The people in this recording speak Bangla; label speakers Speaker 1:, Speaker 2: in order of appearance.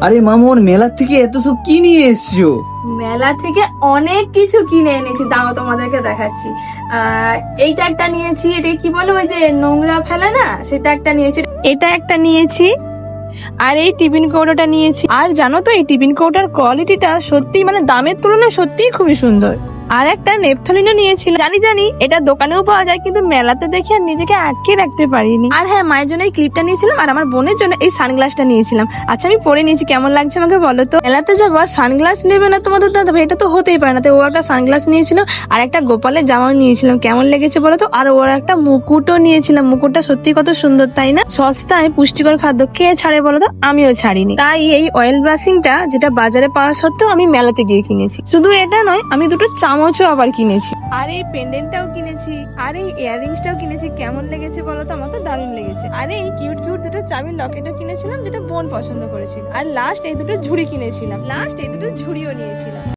Speaker 1: আরে মামুন, মেলা থেকে এত সব কি নিয়ে এসছো?
Speaker 2: মেলা থেকে অনেক কিছু কিনে এনেছি, দাঁড়াও তোমাদেরকে দেখাচ্ছি। এইটা একটা নিয়েছি, এটা কি বলো ওই যে নোংরা ফেলে না, সেটা একটা নিয়েছি। এটা একটা নিয়েছি, আর এই টিফিন কৌটোটা নিয়েছি। আর জানো তো এই টিফিন কৌটার কোয়ালিটিটা সত্যি মানে দামের তুলনায় সত্যিই খুবই সুন্দর। আর একটা নেপথলিনও নিয়েছিল, জানি এটা দোকানেও পাওয়া যায়, কিন্তু মেলাতে দেখে আর নিজেকে আটকে রাখতে পারিনি। আর হ্যাঁ, মায়ের জন্য এই ক্লিপটা নিয়েছিলাম, আর আমার বোনের জন্য এই সানগ্লাসটা নিয়েছিলাম। আচ্ছা, আমি পরে নিয়েছি, কেমন লাগছে আমাকে বলো তো। মেলাতে যাবো আর সানগ্লাস নেবে না তোমাদের দাদা ভাই, এটা তো হতেই পারে না। তো ও একটা সানগ্লাস নিয়েছিল, আর একটা গোপালের জামাও নিয়েছিলাম, কেমন লেগেছে বলো তো। আর ওর একটা মুকুটও নিয়েছিলাম, মুকুটটা সত্যি কত সুন্দর তাই না। সস্তায় পুষ্টিকর খাদ্য কে ছাড়ে বলো তো, আমিও ছাড়িনি। তাই এই অয়েল ব্রাশিংটা যেটা বাজারে পাওয়া সত্ত্বেও আমি মেলাতে গিয়ে কিনেছি। শুধু এটা নয়, আমি দুটো চামচও আবার কিনেছি, আর এই পেন্ডেন্টটাও কিনেছি, আর এই ইয়াররিংসটাও কিনেছি। কেমন লেগেছে বলো তো, আমার তো দারুণ লেগেছে। আর এই কিউট কিউট দুটো চাবির লকেটও কিনেছিলাম, যেটা বোন পছন্দ করেছিল। আর লাস্ট এই দুটো ঝুড়ি কিনেছিলাম, লাস্ট এই দুটো ঝুড়িও নিয়েছিলাম।